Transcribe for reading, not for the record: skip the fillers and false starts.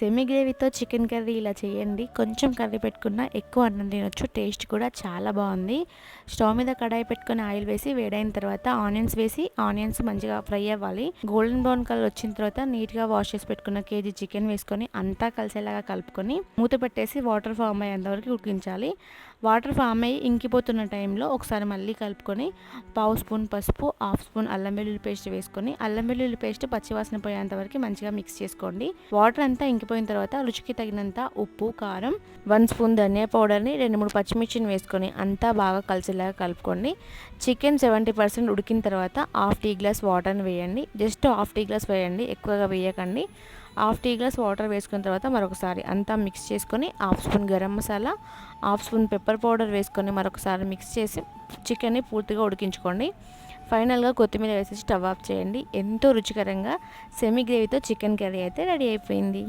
Semi గ్రేవీతో chicken curry ఇలా చేయండి. కొంచెం కర్రీ పెట్టుకున్నా ఎక్కువ అన్నం తినొచ్చు. టేస్ట్ కూడా చాలా బాగుంది. స్టవ్ మీద కడాయి పెట్టుకొని ఆయిల్ వేసి వేడైన తర్వాత ఆనియన్స్ వేసి ఆనియన్స్ మంచిగా ఫ్రై అవ్వాలి. గోల్డెన్ బ్రౌన్ కలర్ వచ్చిన తర్వాత నీట్గా వాష్ చేసి పెట్టుకున్న కేజీ చికెన్ వేసుకొని అంతా కలిసేలాగా కలుపుకొని మూత పెట్టేసి వాటర్ ఫామ్ అయ్యేంత వరకు ఉడికించాలి. వాటర్ ఫామ్ అయ్యి ఇంకిపోతున్న టైంలో ఒకసారి మళ్ళీ కలుపుకొని పావు స్పూన్ పసుపు, హాఫ్ స్పూన్ అల్లం వెల్లుల్లి పేస్ట్ వేసుకొని అల్లం వెల్లుల్లి పేస్ట్ పచ్చివాసన పోయేంత వరకు మంచిగా మిక్స్ చేసుకోండి. వాటర్ అంతా ఇంకిపోయిన తర్వాత రుచికి తగినంత ఉప్పు, కారం, 1 స్పూన్ ధనియా పౌడర్ని, 2-3 పచ్చిమిర్చిని వేసుకొని అంతా బాగా కలిసేలాగా కలుపుకోండి. చికెన్ 70% ఉడికిన తర్వాత హాఫ్ టీ గ్లాస్ వాటర్ని వేయండి. జస్ట్ హాఫ్ టీ గ్లాస్ వేయండి, ఎక్కువగా వేయకండి. హాఫ్ టీ గ్లాస్ వాటర్ వేసుకున్న తర్వాత మరొకసారి అంతా మిక్స్ చేసుకొని half spoon garam masala, half spoon pepper powder వేసుకొని మరొకసారి మిక్స్ చేసి చికెన్ని పూర్తిగా ఉడికించుకోండి. ఫైనల్గా కొత్తిమీర వేసి స్టవ్ ఆఫ్ చేయండి. ఎంతో రుచికరంగా సెమీ గ్రేవీతో చికెన్ కర్రీ అయితే రెడీ అయిపోయింది.